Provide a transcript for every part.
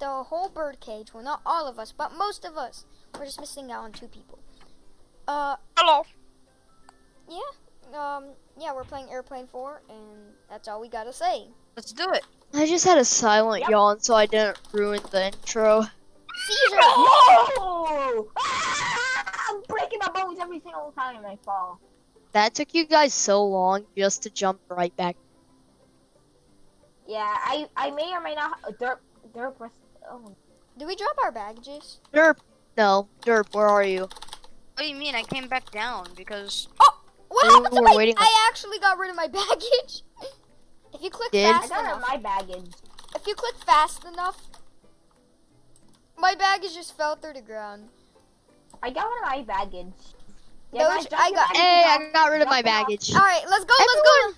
the whole bird cage. Well, not all of us, but most of us. We're just missing out on 2 people. Hello. Yeah, we're playing Airplane 4, and that's all we gotta say. Let's do it. I just had a silent yawn so I didn't ruin the intro. Caesar! No! Ah! I'm breaking my bones every single time I fall. That took you guys so long just to jump right back. Yeah, I may or may not. Derp. Oh. Did we drop our baggages? Derp. No. Derp, where are you? What do you mean? I came back down because What We happened to were my... waiting on- I actually got rid of my baggage. If you click Did? I fast got rid enough... of my baggage. If you click fast enough... My baggage just fell through the ground. I got rid of my baggage. Those- guys, drop I your got- baggages Hey, off. I got rid of Drop my them off. baggage. Alright, let's go, let's go!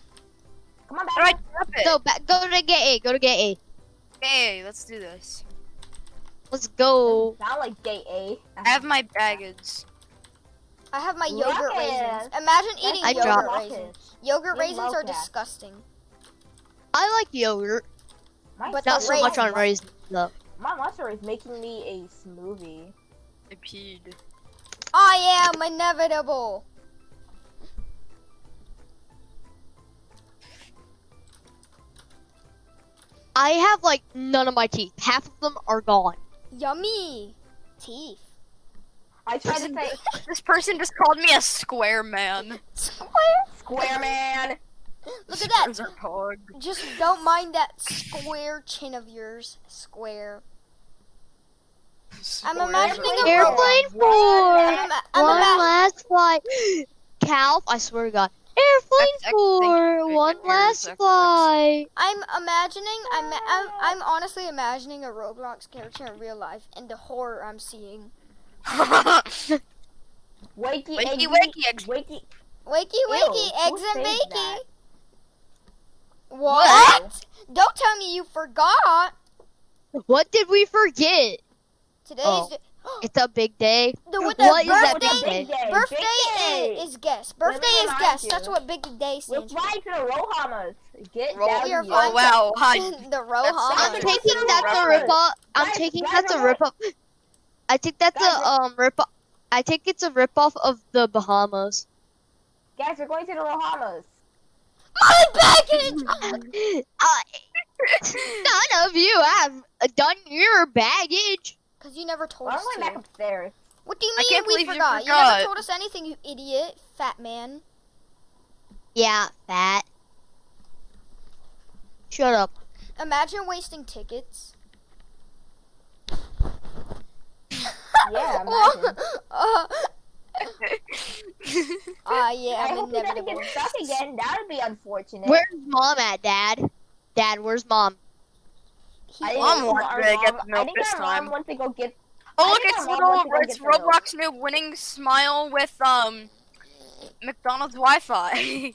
Come on, how do I baggage. drop it? No, go to gate A. Go to gate A. Hey, let's do this. Let's go. Sound like gate A. I have my baggage. I have my yogurt Rocket. raisins. Imagine eating I yogurt dropped- raisins. Yogurt You raisins are love that. disgusting. I like yogurt. But Not so much on raisins. raisins, though. My monster is making me a smoothie. I peed. I am inevitable. I have, like, none of my teeth. Half of them are gone. Yummy. Teeth. I tried to say This person just called me a square man. Square. square man. Look at that. Squares are hard. Just don't mind that square chin of yours. Square. I'm imagining a Airplane One 4. I'm One ima- last flight. Calf, I swear to God. Airplane That's 4. actually One weird. last That's- flight. I'm imagining. I'm honestly imagining a Roblox character in real life, and the horror I'm seeing. Wakey, Wakey, eggy, wakey, eggs. wakey. Wakey, Ew, wakey, who eggs and saved bakey. that? What? Don't tell me you forgot. What did we forget? Today's Oh. It's a big day. with What the is that birthday. big day? Birthday Big day. is guest. Let me Birthday is remind guest. you. That's what big day We're stands for. flying to the Rohamas. Get Roll- down You're here. fine. Oh wow, hi. The Rohama. I'm That's taking a that's a reference. rip off. I'm Guys, taking guys, that's a I'm rip off. I think that's Guys, a rip off. I think it's a rip off of the Bahamas. Guys, we're going to the Rohamas. My baggage. None of you have done your baggage. Cause you never told Well, us I'm going to. back upstairs. What do you I mean can't we believe you forgot? You forgot. never told us anything, you idiot, fat man. Yeah, fat. Shut up. Imagine wasting tickets. Yeah, imagine. Yeah, I I'm hope he doesn't inevitable. get stuck again. That would be unfortunate. Where's mom at, Dad? Dad, where's mom? He- I Mom think wanted our to get mom- the milk I think this our time. mom wants to go get. Oh I look, think it's our mom wants to go it's get the milk. Roblox new winning smile with McDonald's Wi-Fi.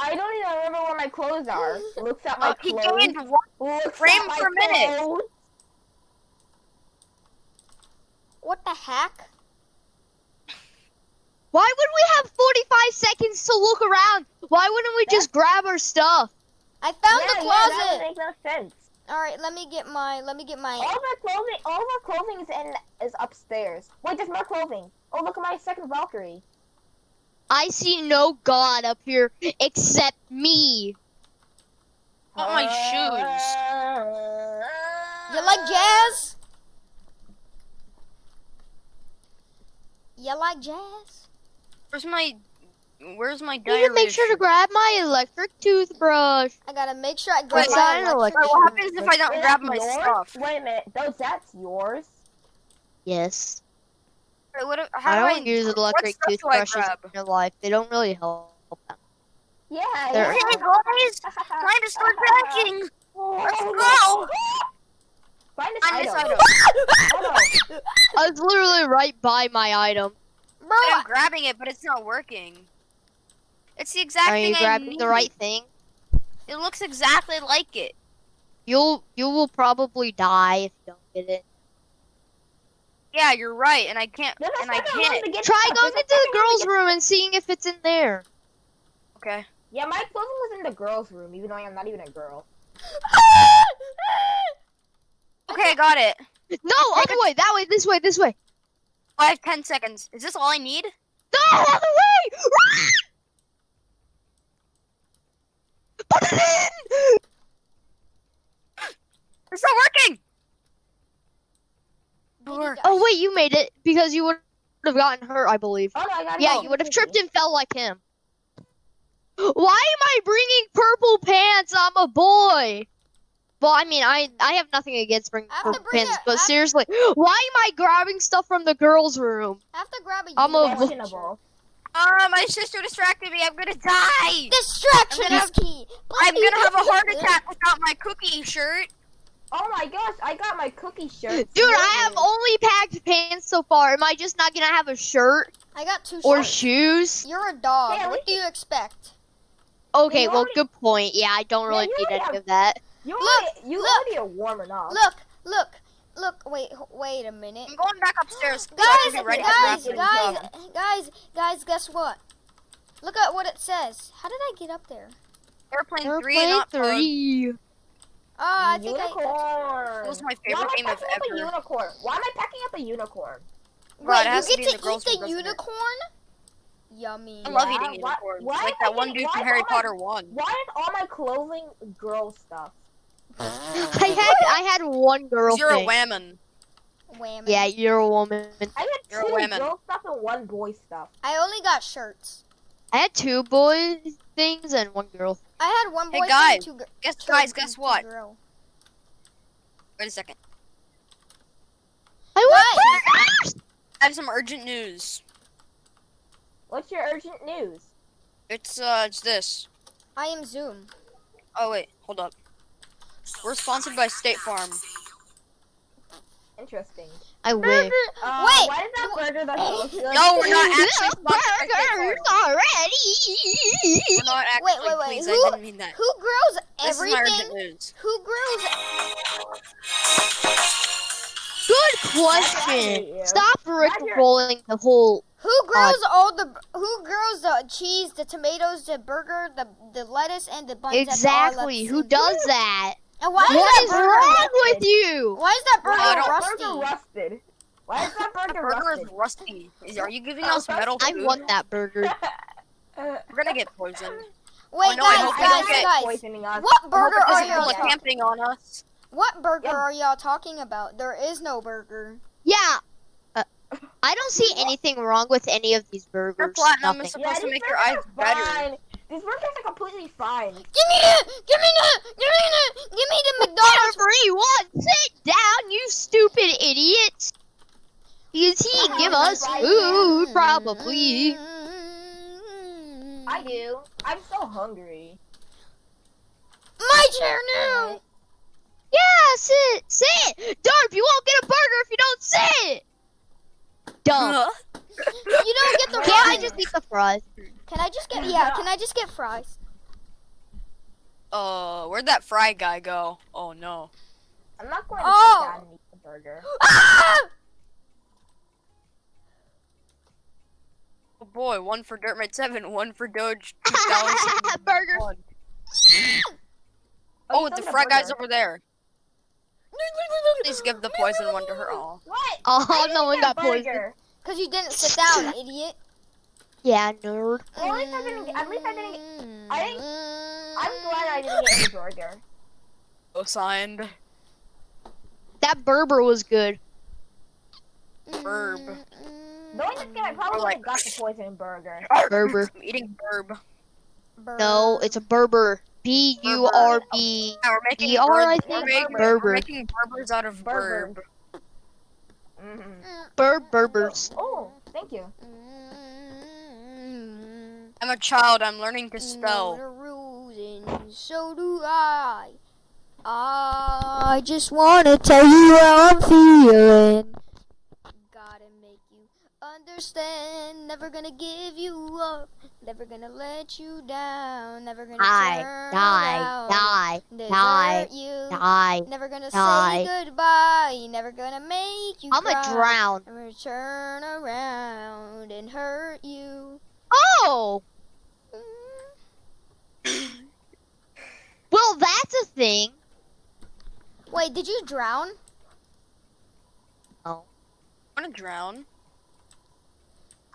I don't even remember where my clothes are. Looks at my He clothes. gained one Looks frame at my per minute. clothes. What the heck? Why would we have 45 seconds to look around? Why wouldn't we just grab our stuff? I found the That closet. would make no sense. All right, let me get my. All of our clothing is upstairs. Wait, there's more clothing. Oh, look at my second Valkyrie. I see no god up here except me. Not my shoes. You like jazz? You like jazz? Where's my You diary? can make sure to grab my electric toothbrush. I gotta make sure I grab Wait, my I don't electric. like- Wait, what happens if I don't Wait, grab that's my yours? stuff? Wait a minute, that's yours. Yes. Wait, what? I How do don't use what electric stuff do I toothbrushes grab? in real life. They don't really help. Yeah. There. Hey guys, time to start packing. Let's go. Find this Find this item. item. Hold on. I was literally right by my item. Bro, I'm grabbing it, but it's not working. It's the exact Are thing you I grabbing need. the right thing? It looks exactly like it. You will probably die if you don't get it. Yeah, you're right, and I can't. There's a And I second room can't. to get Try stuff. going There's a into the second room to girls' get- room and seeing if it's in there. Okay. Yeah, my clothing was in the girls' room, even though I'm not even a girl. Okay, I got it. No, other way. That way. This way. This way. I have 10 seconds. Is this all I need? No, other way. Put it in. It's not working! Door. Oh wait, you made it because you would have gotten hurt, I believe. Oh no, I got it. Yeah, you would have tripped and fell like him. Why am I bringing purple pants? I'm a boy. Well, I mean, I have nothing against bringing I have to purple bring pants, it- but I have- seriously, why am I grabbing stuff from the girls' room? I have to grab a I'm a- unicorn Questionable. My sister distracted me. I'm gonna die. Distraction I'm gonna is key. I'm gonna have a heart attack without my cookie shirt. Oh my gosh, I got my cookie shirt. Dude, I have only packed pants so far. Am I just not gonna have a shirt I got 2 or shirts. shoes? You're a dog. Hey, at What least do you expect? Okay, you well, already- good point. Yeah, I don't really you need already any have- of that. You Look, already are warm enough. Look. Wait a minute. I'm going back upstairs. so I can Guys, be ready guys, for rapid. guys, guess what? Look at what it says. How did I get up there? Airplane 3, Airplane not fun. 3. Oh, I think Unicorn. It was my Why am favorite I game of packing up a ever. unicorn? Why am I packing up a unicorn? God, it Wait, has to you be get in the to girls' eat room, the doesn't it? unicorn? Yummy. I love Yeah, eating why- unicorns. why Like am that I one getting- dude from why Harry am I- Potter 1. Why is all my clothing girl stuff? I had one girl You're a thing. whammon. Whammy. Yeah, you're a woman. I You're a had 2 woman. girl stuff and 1 boy stuff. I only got shirts. I had 2 boy things and 1 girl. I had 1 boy Hey, thing, guys. 2 Guess shirts, guess and 2 what? girl. Wait a second. I want burgers! I have some urgent news. What's your urgent news? It's this. I am Zoom. Oh wait, hold up. We're sponsored by State Farm. Interesting. I wish. Wait, Why is that burger that looks good? No, we're not actually sponsored by State Burgers Farm. already! We're not actually. Wait, Please, who- I didn't mean that. who grows This is my urgent everything? news. Who grows? Good question. hate you. Stop rolling the whole. Who grows all the? Who grows the cheese, the tomatoes, the burger, the lettuce, and the buns? Exactly. Who does that? And why What is is that burger? wrong with you? Why is that Why burger is that rusty? burger rusted? Why is that The burger burger rusted? is rusty. Are you giving us metal I food? want that burger. We're gonna get poisoned. Wait, Oh, no, I guys, hope we don't get guys. poisoning us. What burger I hope are it y'all doesn't Someone's get- camping on us. What burger Yeah. are y'all talking about? There is no burger. Yeah. I don't see anything wrong with any of these burgers. Your platinum Nothing. is supposed to these make your burgers eyes are better. fine. These burgers are completely fine. Give me the, give me the, give me the, give me the McDonald's. Everyone, sit down, you stupid idiots. Does he give us food? Probably. I do. I'm so hungry. My chair now. Yeah, sit. Darp, you won't get a burger if you don't sit. Dumb. You don't get the Can't I fries. just eat the fries? Can I just get? Yeah. Can I just get fries? Where'd that fry guy go? Oh no. I'm not going to Oh. sit down and eat the burger. Ah! Oh boy, 1 for Dirtmite 7, 1 for Doge 2000. Burger. Oh, you the took fry guy's burger. over there. Please give the poison one to her. Oh. What? Oh, I didn't no one get got a poisoned. burger. Cause you didn't sit down, idiot. Yeah, nerd. Well, at least I didn't get. At least I didn't get. I didn't. I'm glad I didn't get any burger. Oh, signed. That Berber was good. Burb. The only thing I probably Or like- would have got the poison burger. Berber. I'm eating burb. No, it's a Berber. B-U-R-B. Now we're making BR, I burb- think? we're Berber. making Berbers out of Berber. burb. Mm-hmm. Berbers. Oh, thank you. I'm a child. I'm learning to spell. So do I. I just wanna tell you how I'm feeling. Gotta make you understand. Never gonna give you up. Never gonna let you down. Never gonna turn around. Desert you. Die. Never gonna Die. say goodbye. Never gonna make you I'ma cry. drown. Never turn around and hurt you. Oh! Well, that's a thing. Wait, did you drown? I want to drown.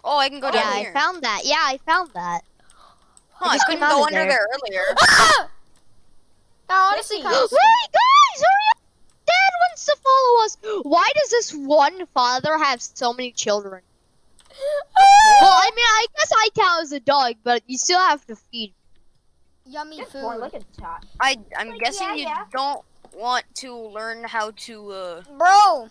Oh, I can go Yeah, down I here. found that. Yeah, I found that. Huh, I just couldn't came out go of under there. there earlier. Ah! I honestly Wait, kind of. Wait, guys, hurry up! Dad wants to follow us. Why does this one father have so many children? Well, I mean, I guess I count as a dog, but you still have to feed. Yummy Good point. food. Look at the chat. I'm Like, guessing yeah, you yeah. don't want to learn how to, Bro.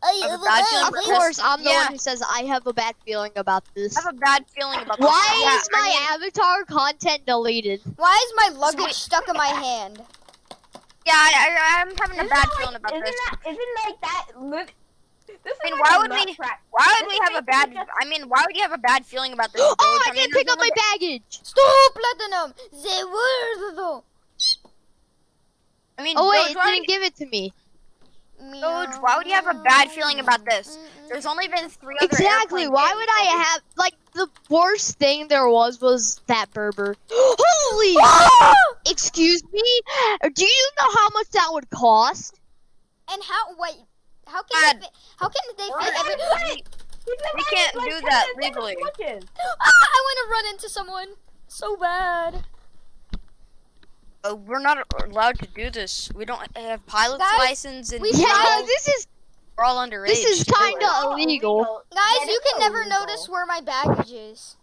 have a bad feeling Of about course, this. I'm the Yeah. one who says I have a bad feeling about this. I have a bad feeling about this. Why Yeah, is my I mean, avatar content deleted? Why is my luggage stuck in my hand? yeah, I'm having a bad feeling about this. Isn't like that? This is I mean, like why a would nut we? crack. Why would This we is have a bad? basically I mean, why would you have a bad feeling about this? Oh, Doge? I mean, didn't pick there's up my only- baggage. Stop, Platinum. They were though. I mean, Oh wait, Doge, it why, didn't give it to me. Doge, why would you have a bad feeling about this? There's only been 3 other Exactly. airplane Why games would I that have like the worst thing there was that Berber? Holy! Excuse me? Do you know how much that would cost? And how? Wait. How can they? How can they fit every? We can't do that legally. I want to run into someone so bad. We're not allowed to do this. We don't have pilot's Guys, license, and we we're Yeah, tried- all underage. this is to do kinda it. illegal. Guys, Yeah, you this can is never illegal. notice where my baggage is.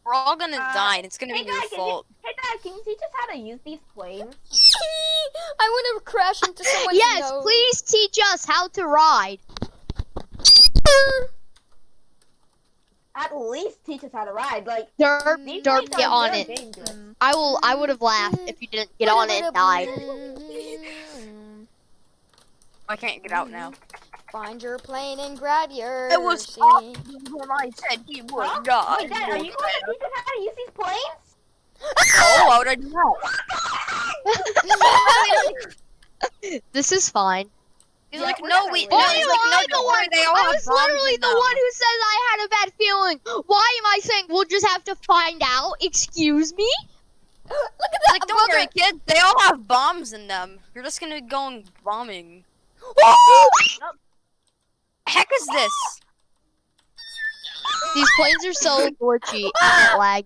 We're all gonna die, and it's gonna Hey be your Dad, fault. hey Dad, can you teach us how to use these planes? I want to crash into someone's Yes, nose. please teach us how to ride. At least teach us how to ride. Like Derp, these derp, planes get are on very it. dangerous. I would have laughed if you didn't get on it and died. I can't get out now. Find your plane and grab your It was seat. when I said he would Huh? die. Wait, Dad, are you going to teach us how to use these planes? Oh, why would I do that? This is fine. He's Yeah, like, we're no, gonna we. win. No, Why he's am like, no, I the don't one? worry. They all I have was bombs literally in the them. one who says I had a bad feeling. Why am I saying we'll just have to find out? Excuse me? Look at He's that like, don't worry, booger. kids. They all have bombs in them. You're just gonna be going bombing. Heck is this? These planes are so glitchy and laggy.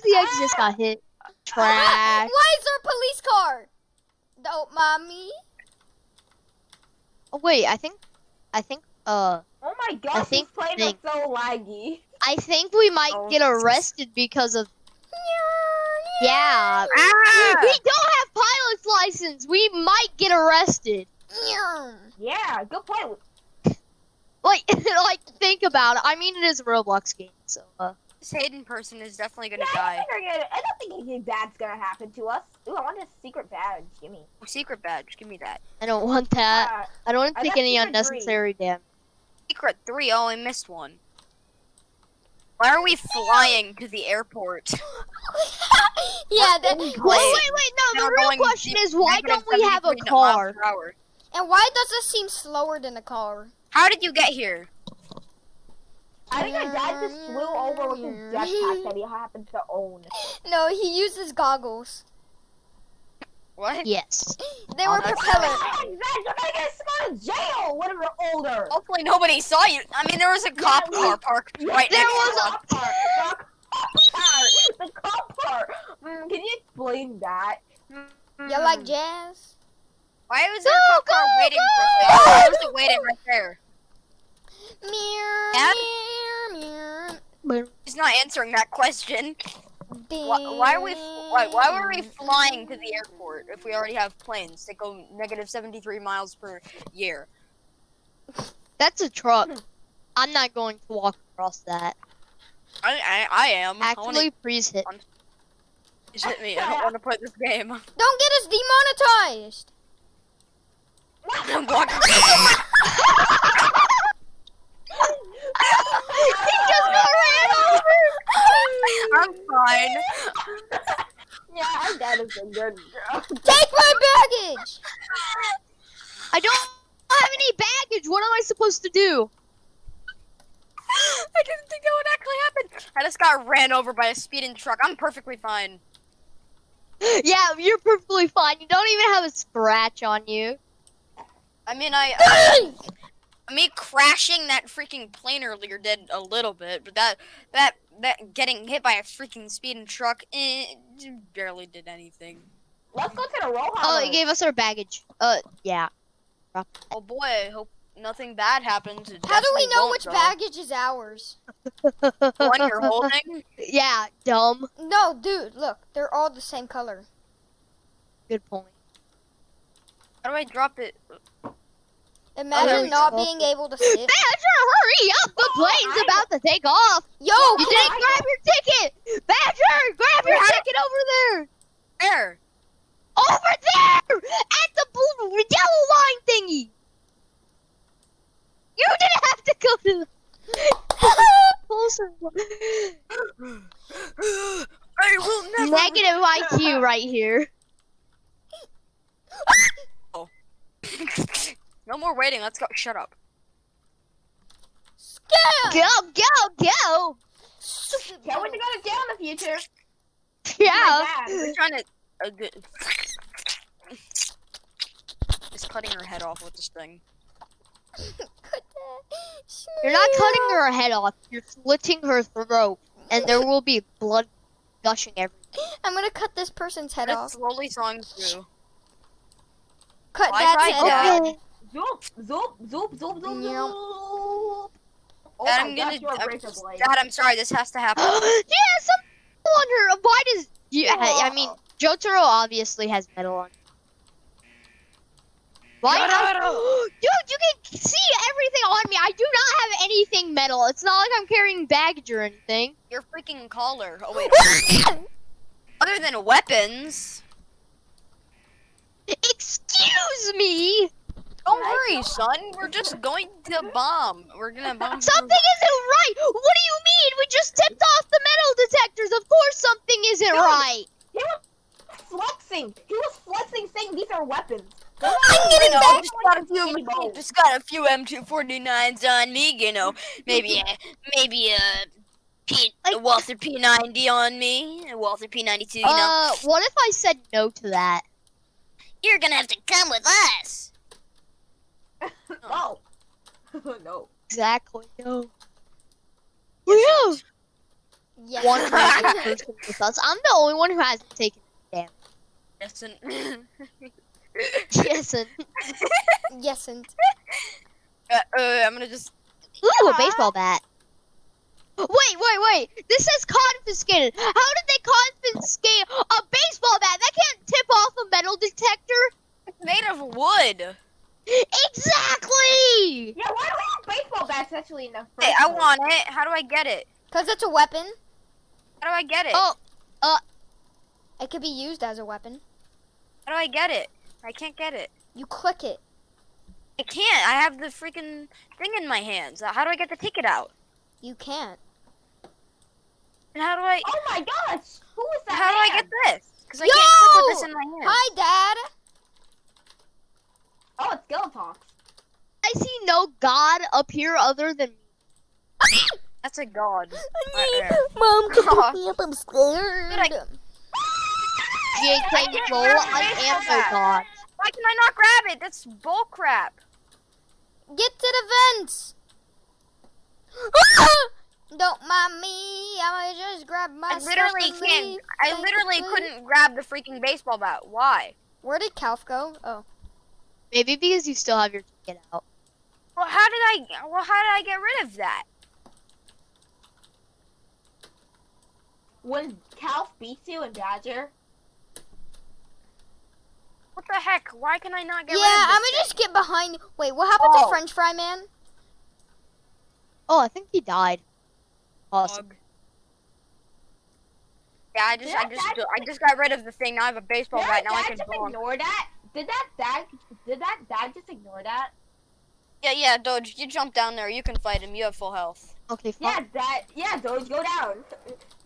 See, I just got hit. Trash. Why is there a police car? Don't mind me. Oh wait, I think, Oh my gosh, these think- planes are so laggy. I think we might Oh. get arrested because of. Yeah. Ah! We don't have pilot's license. We might get arrested. Yeah, good point. Like, like think about it. I mean, it is a Roblox game, so. This Hayden person is definitely Yeah, gonna die. I don't think anything bad's gonna happen to us. Ooh, I want a secret badge. Gimme. Secret badge. Give me that. I don't want that. I don't want to I take got any secret unnecessary damage. Secret 3. Oh, I missed one. Why are we flying to the airport? Yeah, that, Wait. No. Now The real going question deep- is, why negative don't we have a 73 miles car? per hour. and why does this seem slower than a car? How did you get here? I think my dad just flew over with his jetpack that he happens to own. No, he uses goggles. What? Yes. They Oh, were that's- propeller. Dad, you're gonna get us to jail when we're older. Hopefully nobody saw you. I mean, there was a cop we- car parked right There next was to a us. cop car. The cop car. Can you explain that? You like jazz? Why was there a Go, cop car go, waiting go! for us? Why was it waiting right there? Meow, Dad? meow, meow. He's not answering that question. Why were we flying to the airport if we already have planes that go negative 73 miles per year? That's a truck. I'm not going to walk across that. I am. Actually, please hit. Just hit me. I don't want to play this game. Don't get us demonetized. I'm walking. He just got ran over. I'm fine. Yeah, our dad is a good girl. Take my baggage. I don't have any baggage. What am I supposed to do? I didn't think that would actually happen. I just got ran over by a speeding truck. I'm perfectly fine. Yeah, you're perfectly fine. You don't even have a scratch on you. I mean, me crashing that freaking plane earlier did a little bit, but that getting hit by a freaking speeding truck barely did anything. Let's go to the Rohan. Oh, it gave us our baggage. Yeah. Oh boy, I hope nothing bad happens. It How do we definitely know won't, which though. baggage is ours? The one you're holding? Yeah, dumb. No, dude, look. They're all the same color. Good point. How do I drop it? there Imagine we not go. being able to sit. Badger, hurry up! The plane's about to take off. Yo, You can didn't grab your ticket. Badger, grab your Wait, how- ticket over there. There! Over there, at the blue yellow line thingy. You didn't have to go to the closer. I will never. Negative IQ right here. No more waiting. Let's go. Shut up. Scam! Go, go, go. Can't wait to go to jail in the future. Yeah. My dad. We're trying to. Just cutting her head off with this thing. You're not cutting her head off. You're slitting her throat, and there will be blood gushing everywhere. I'm gonna cut this person's head Just off. slowly sawing through. Cut Why that try head that? off. Zoop, zoop, zoop, zoop, zoop, Yeah. zoop. Oh Dad, my I'm gosh, gonna. you're a razor blade. Dad, I'm sorry. This has to happen. Yeah, some wonder why does. Yeah, I mean, Jotaro obviously has metal on. Why? Jotaro! Dude, you can see everything on me. I do not have anything metal. It's not like I'm carrying baggage or anything. Your freaking collar. Oh wait. Other than weapons. Excuse me. Don't worry, son. We're just going to bomb. We're gonna bomb. Something isn't right. What do you mean? We just tipped off the metal detectors. Of course something isn't Dude. right. He was flexing. He was flexing, saying these are weapons. I'm You getting know, back. just got a few M249s on me. You know, maybe a Walther P90 on me, a Walther P92. You know, What if I said no to that? you're gonna have to come with us. No. No. Exactly. No. Yeah. Yes. One random person with us. I'm the only one who hasn't taken damage. Listen. Yes, and Yes, and I'm gonna just. ooh, a baseball bat. Wait. This says confiscated. How did they confiscate a baseball bat? That can't tip off a metal detector. It's made of wood. Exactly. Yeah, why do we have baseball bats actually in the first Hey, I place? want it. How do I get it? because it's a weapon, How do I get it? Oh, it could be used as a weapon. How do I get it? I can't get it. You click it. I can't. I have the freaking thing in my hands. How do I get the ticket out? You can't. And how do I? Oh my gosh! Who is that? How do I man? get this? Because I can't click with this Yo! in my hand. Hi, Dad. Oh, it's Skeleton. I see no god up here other than me. That's a god. Right there. Mom, come pick me up. I'm scared. JK roll. I am no god. Why can I not grab it? That's bull crap. Get to the vents. Don't mind me. I'ma just grab my I literally stuff and can't. leave. I literally couldn't grab the freaking baseball bat. Why? Where did Calf go? Oh. Maybe because you still have your ticket out. Well, how did I get rid of that? When Calf beats you in Badger, What the heck? Why can I not get Yeah, rid of I'm this gonna just get behind. Wait, what happened to Oh. French Fry Man? Oh, I think he died. thing? Awesome. Yeah, I just got rid of the thing. Now I have a baseball did bat. Now I Dad can just bomb. ignore that? Did that dad just ignore that? Yeah, Doge, you jump down there. You can fight him. You have full health. Okay, fine. Yeah, Doge, go down.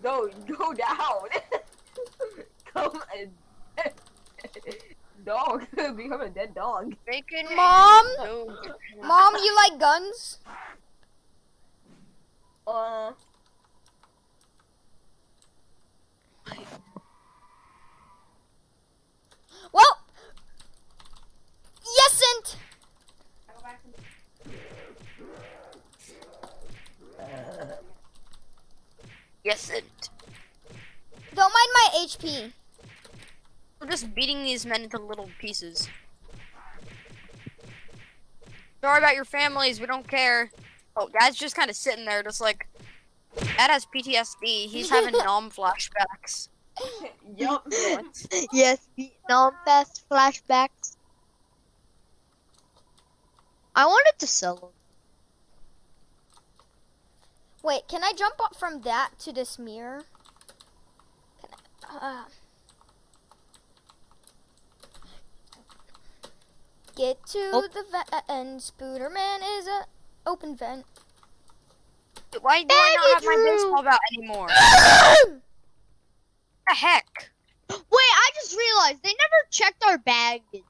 Doge, go down. Come and dog, become a dead dog. Bacon. Mom? Doge. Mom, you like guns? Well, yes, and Yes, it. Don't mind my HP. We're just beating these men into little pieces. Sorry about your families. We don't care. Oh, Dad's just kind of sitting there, just like. Dad has PTSD. He's having nom flashbacks. Yup. What? Yes, Vietnam fast flashbacks. I wanted to sell them. Wait, can I jump up from that to this mirror? Can I, get to Oh. the vent. Spooderman is a open vent. Why do I not have my Drew. baseball bat anymore? What the heck? Wait, I just realized they never checked our baggage.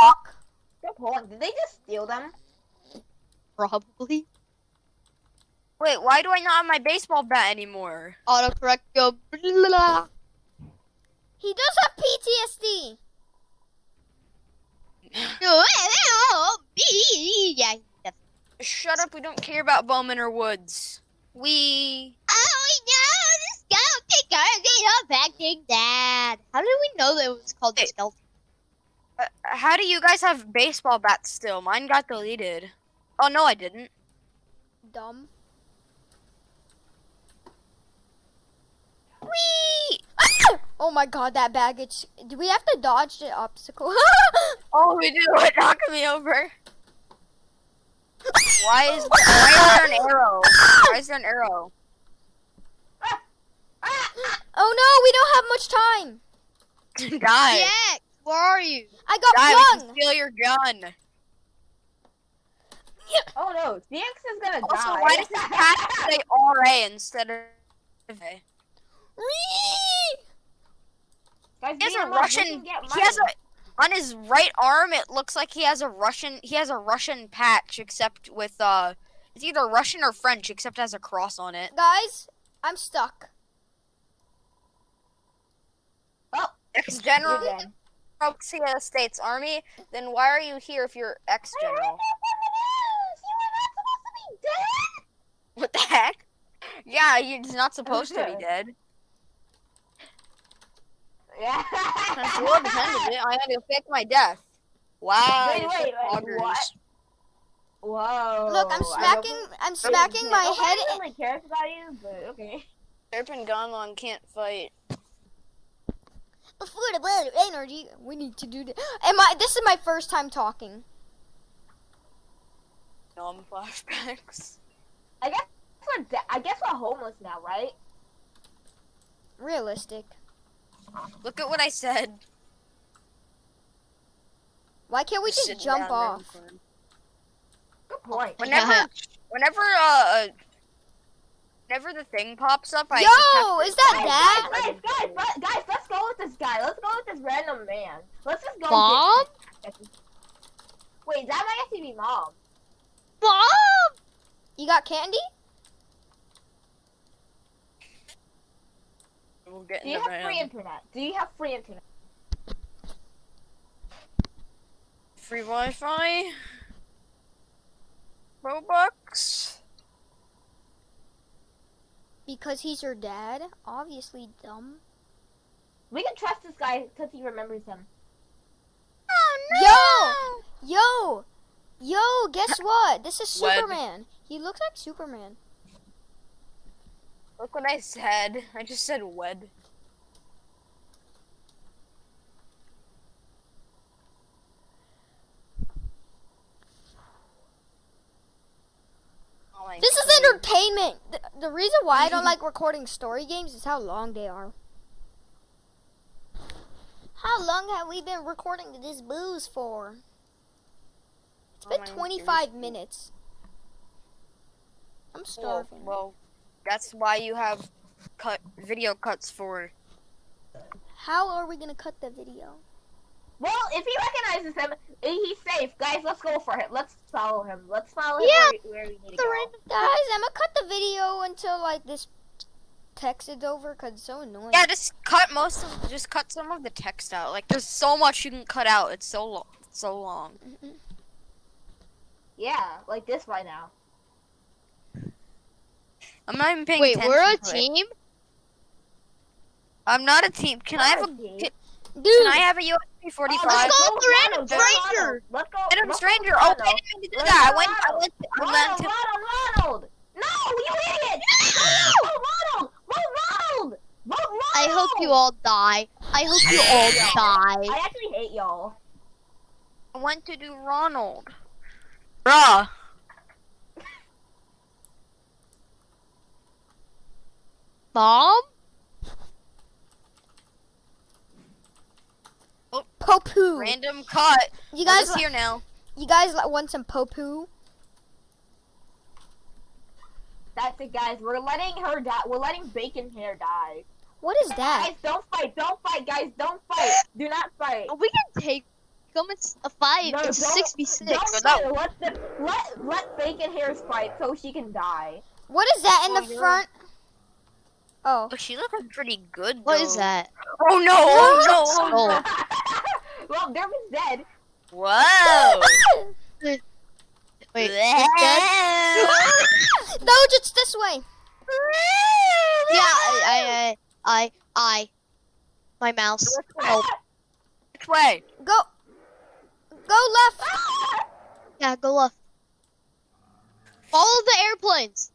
Fuck! Good point. Did they just steal them? Probably. Wait, why do I not have my baseball bat anymore? Autocorrect go. Blah. He does have PTSD. Yeah. Shut up, we don't care about Bowman or Woods. We... Oh no, the skeleton girl affecting Dad. How did we know that it was called the Hey. skeleton? how do you guys have baseball bats still? Mine got deleted. Oh, no, I didn't. Dumb. Whee! Oh my god, that baggage. Do we have to dodge the obstacle? Oh, we do. It knocked me over. Why is there an arrow? Why is there an arrow? Oh no, we don't have much time. Die. Jack, where are you? I got Die, we flung. can steal your gun. Oh no, DX is gonna Also, die. why does this patch say RA instead of A? Whee! Guys, He has be a alert, we Russian. can get He has money. on his right arm. It looks like he has a Russian. He has a Russian patch, except with it's either Russian or French, except it has a cross on it. Guys, I'm stuck. Ex-general You're dead. Proxima States Army. Then why are you here if you're ex-general? What the heck? Yeah, he's not supposed to be dead. Yeah. Since Lord intended it, I had to fake my death. Wow. Wait, you're wait, such wait, poggers. what? Whoa. Look, I'm smacking my Nobody head. really cares about you, but okay. Serpent Gonlong can't fight. Before the blood energy, we need to do this. This is my first time talking. Nom flashbacks. I guess we're homeless now, right? Realistic. Look at what I said. Why can't we just Sitting jump down off? there. Good point. Whenever the thing pops up, I Yo, is that Guys, Dad? guys, let's go with this guy. Let's go with this random man. Let's just go. Mom? Wait, that might actually be mom. Mom! You got candy? We'll get Do in you the have free van. internet? Do you have free internet? Free Wi-Fi. Robux. Because he's your dad? Obviously dumb. We can trust this guy because he remembers him. Oh Yo, guess what? This is What? Superman. He looks like Superman. Look what I said. I just said wed. Oh my This is God. entertainment. The reason why I don't like recording story games is how long they are. How long have we been recording this booze for? It's Oh been my 25 goodness. minutes. I'm Well, starving. well, that's why you have video cuts for. How are we gonna cut the video? Well, if he recognizes him, he's safe. Guys, let's go for him. Let's follow him. Let's follow him Yeah, where we need to The go. random Guys, I'm gonna cut the video until like this text is over because it's so annoying. Yeah, just cut some of the text out. Like, there's so much you can cut out. It's so long. So long. Yeah, like this right now. I'm not even paying Wait, attention. we're a to it. team? I'm not a team. Can I have a Dude. Can I have a USB 45? Let's go Go with the random Ronald, go stranger. Ronald. Let's go. Random let's go stranger. with Oh, I Ronald. didn't mean to do Let's that. go I went to. Ronald! No, you idiot! No! Vote Ronald! Vote Ronald! Vote Ronald! I hope you all die. I hope you all die. I actually hate y'all. I went to do Ronald. Bruh. Mom? Popu. Random cut. You We're guys, just here now. you guys want some popu? That's it, guys. We're letting her die. We're letting Bacon Hair die. What is that? Guys, don't fight. Don't fight, guys. Don't fight. Do not fight. We can take them. It's a fight. No, It's don't- 6v6. Don't fight. Let Bacon Hairs fight so she can die. What is that in Oh, the you're- front? Oh. But she looked pretty good. What though. is that? Oh no! Oh no! Oh, Oh. Well, Dervin's dead. Whoa! Wait, it's dead? No, it's this way. Yeah, I. My mouse. Oh, Which way? Go left. yeah, go left. Follow the airplanes.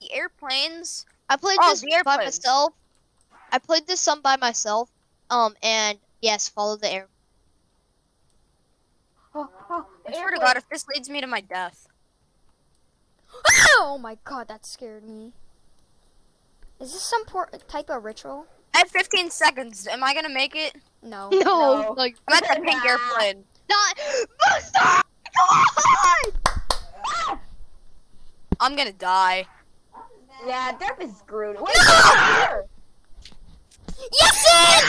The airplanes. I played Oh, this the by airplanes. myself. I played this some by myself. And yes, follow the air. I swear to God, if this leads me to my death. Oh my god, that scared me. Is this some type of ritual? I have 15 seconds. Am I gonna make it? No. No, No. like I'm at the pink airplane. not. Buster! Come on! I'm gonna die. Yeah, Dervin's screwed. Wait, No! Yes, it!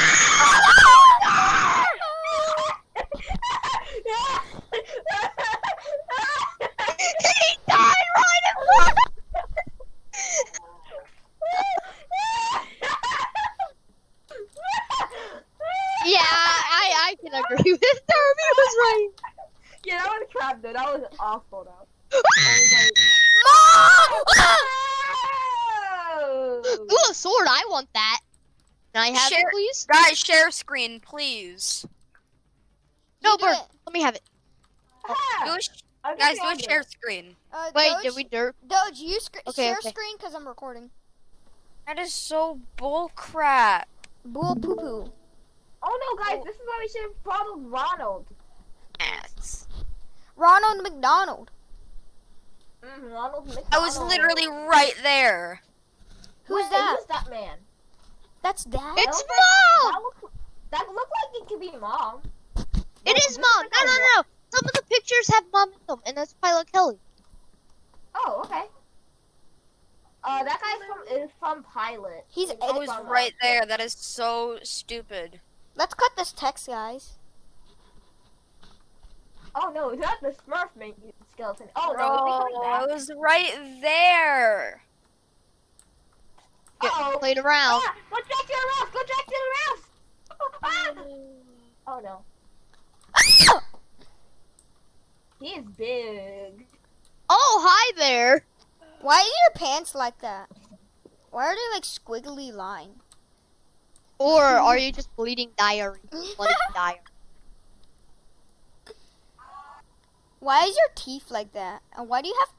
He died right in front. Yeah, I can agree with Derby was right. Yeah, that was crap, dude. That was awful, though. Ooh, a sword! I want that. Can I have it, Share- please? Guys, share screen, please. No, You do Bird. it. Let me have it. Do a guys, do a share screen. Wait, Doge, did we dirt? Doge, you Okay, share okay. screen because I'm recording. That is so bullcrap. Bull poo poo. Oh no, guys, this is why we should have followed Ronald. Ass. Ronald McDonald. Ronald McDonald. I was literally right there. Who's that? Who's that man? That's Dad. It's That Mom! That looked like it could be Mom. It is Mom! No, no, no! Some of the pictures have Mom in them, and that's Pilot Kelly. Oh, okay. That guy is from Pilot. He's. I was right there. That is so stupid. Let's cut this text, guys. Oh no, is that the Smurf skeleton? Oh no, Bro, is he I coming back? was right there. Uh-oh. Played around. Ah, go track to the roof! Go track to the roof! Oh no. He is big. Oh, hi there! Why are your pants like that? Why are they like squiggly line? Or are you just bleeding diarrhea? Bloody diarrhea. Why is your teeth like that? And why do you have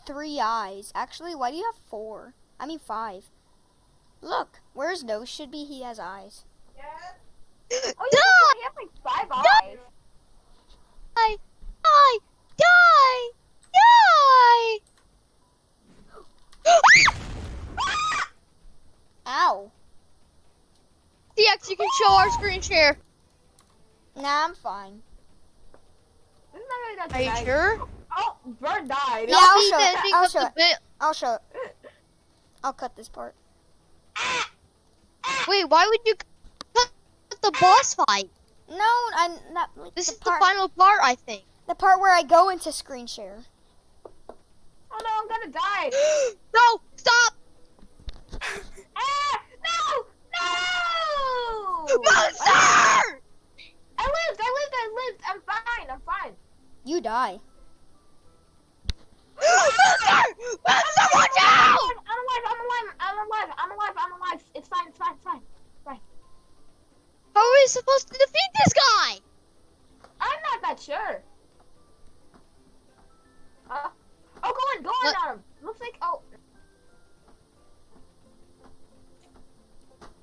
3 eyes? Actually, why do you have 4? I mean 5. Look, where his nose should be, he has eyes. Oh yeah, he has like 5 eyes. Die! Die! Die! Ow. DX, you can show our screen share. Nah, I'm fine. This is not really that Are you bad. sure? Oh, Bird died. Yeah, I'll Be show it. ending I'll of show the it. bit. I'll show it. I'll cut this part. Wait, why would you cut the boss fight? No, I'm not. Like, This the is part, the final part, I think. the part where I go into screen share. Oh no, I'm gonna die. No! Stop! Ah! No! No! Monster! I lived! I'm fine. You die. Monster! Winston, watch out! I'm alive. It's fine. How are we supposed to defeat this guy? I'm not that sure. Oh, go on What? on him. Looks like, oh.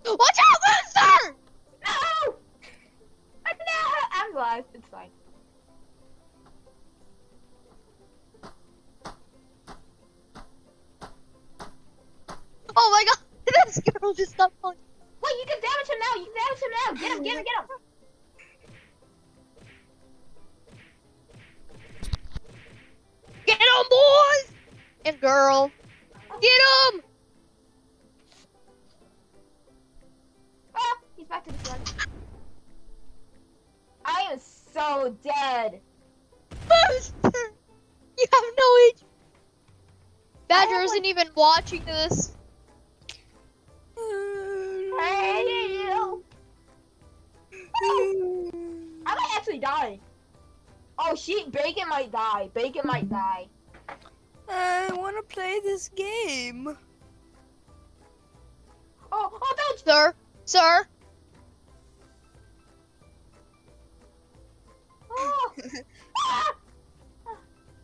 Watch out, Winston! No! No! I'm alive. It's fine. Oh my god, this girl just stopped punching. Wait, you can damage him now. Get him. Get him, boys! And girl. Get him! Ah, he's back to the front. I am so dead. Winston! You have no age. Badger isn't even watching this. Hey, you. I might actually die. Oh, Bacon might die. I want to play this game. Oh, don't. Sir? Oh. Ah.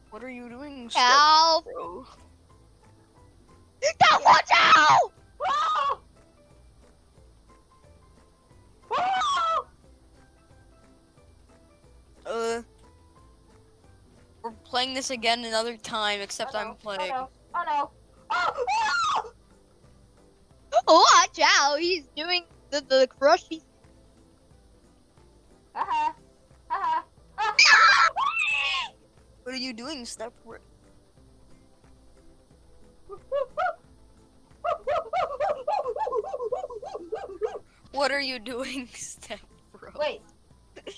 What are you doing, Help! bro? Don't watch out! Oh. Oh. We're playing this again another time, except I'm playing. Oh no. Oh. Watch out! He's doing the crushy. Uh-huh. What are you doing, Step Bro? What are you doing, Step Bro? Wait. Attack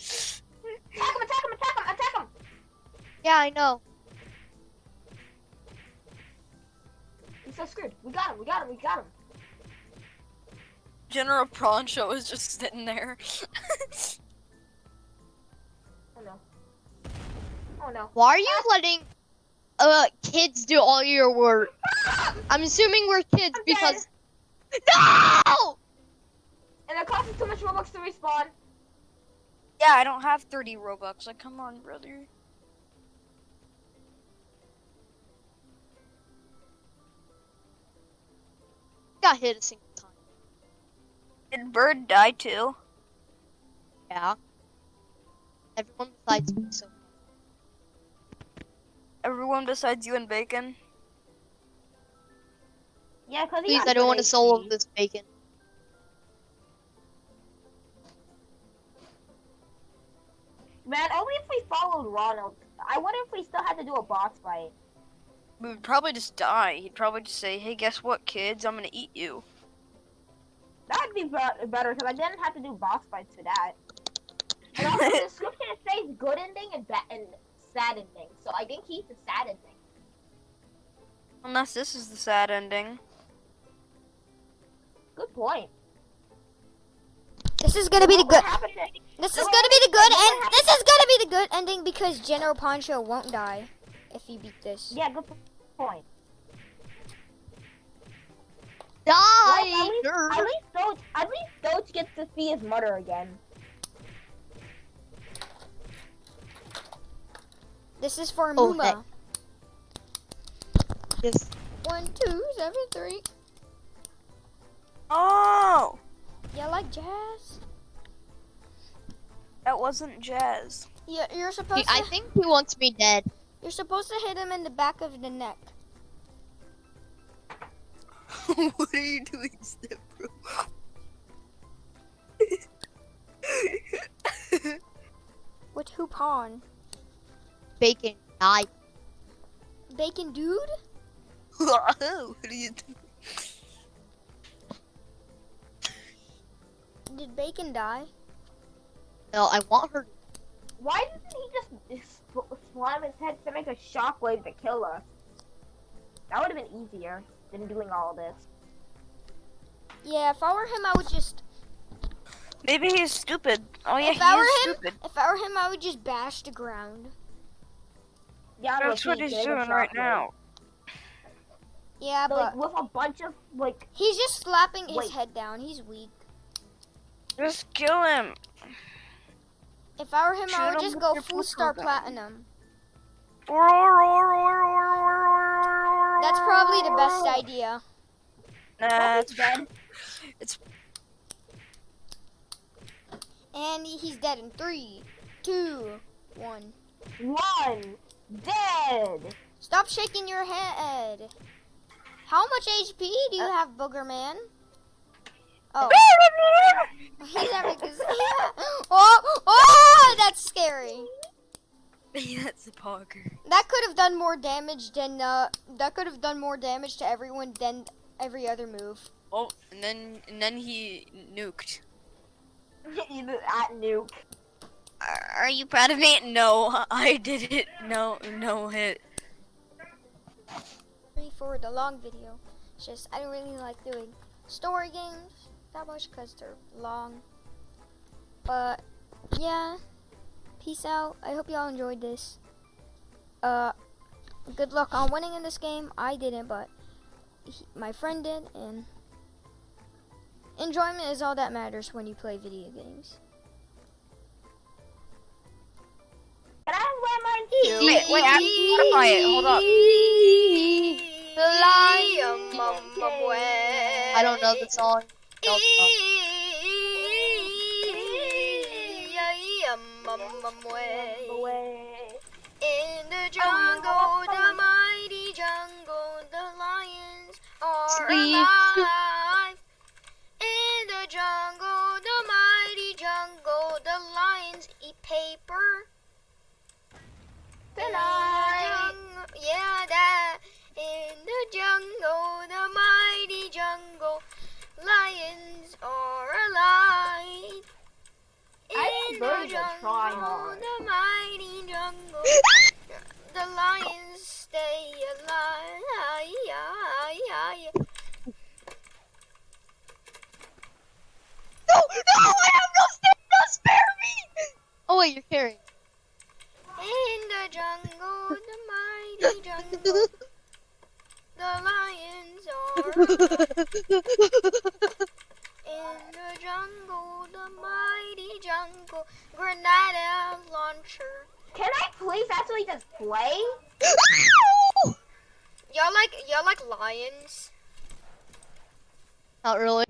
him! Yeah, I know. He's so screwed. We got him. General Proncho is just sitting there. Oh no. Why are you letting kids do all your work? I'm assuming we're kids I'm because no! And it costs too much Robux to respawn. Yeah, I don't have 30 Robux. Like, come on, brother. Got hit a single time. Did Bird die too? Yeah. Everyone besides me, so. Everyone besides you and Bacon? Yeah, cause Please, I don't want to solo this bacon. Man, only if we followed Ronald. I wonder if we still had to do a boss fight. We would probably just die. He'd probably just say, hey, guess what, kids? I'm gonna eat you. That'd be better because I didn't have to do boss fights for that. And also, the description it says good ending and sad ending. So I think he's the sad ending. Unless this is the sad ending. Good point. This is gonna be the good. What happened to- This is gonna be the good end. This is gonna be the good ending because General Poncho won't die if you beat this. Yeah, good point. Die! Well, at least Doge gets to see his mother again. This is for Oh, Muma. Yes. 1, 2, 7, 3. Oh! Yeah, like jazz. That wasn't jazz. You're supposed I to. think he wants me dead. You're supposed to hit him in the back of the neck. What are you doing, Step Bro? With who pawn? Bacon died. Bacon dude? What are you doing? Did Bacon die? No, I want her. Why doesn't he just slam his head to make a shockwave to kill us? That would have been easier than doing all this. Yeah, if I were him, I would just. Maybe he's stupid. Oh yeah, If I he were is him, stupid. if I were him, I would just bash the ground. Yeah, That's what he's doing right now. Yeah, like but with a bunch of like. he's just slapping his Wait. head down. He's weak. Just kill him. If I were him, I Shoot would him just with go your full star purple gun. platinum. That's probably the best idea. Nah, He's dead. And he's dead in 3, 2, 1. One dead. Stop shaking your head. How much HP do you have, Booger Man? Oh. He's having this. Oh, that's scary. That's a pogger. That could have done more damage than that could have done more damage to everyone than every other move. Oh, and then he nuked. At nuke. Are you proud of me? No, I did it. No hit. For the long video, it's just I don't really like doing story games that much because they're long. But yeah, peace out. I hope y'all enjoyed this. Good luck on winning in this game. I didn't, but my friend did, and enjoyment is all that matters when you play video games. Can I wear mine too? Wait, I gotta buy it. Hold up. I don't know the song. No, In the jungle, the mighty jungle, the lions are Sleep. alive. In the jungle, the mighty jungle, the lions eat paper. Tonight. Yeah, that. In the jungle, the mighty jungle, lions are alive. I In didn't learn the to try jungle, hard. the mighty jungle, the lions stay alive. No, I have no stamina. Spare me. Oh wait, you're carrying. In the jungle, the mighty jungle, the lions are alive. In the jungle, the mighty jungle, grenade launcher. Can I please actually just play? Y'all like lions? Not really.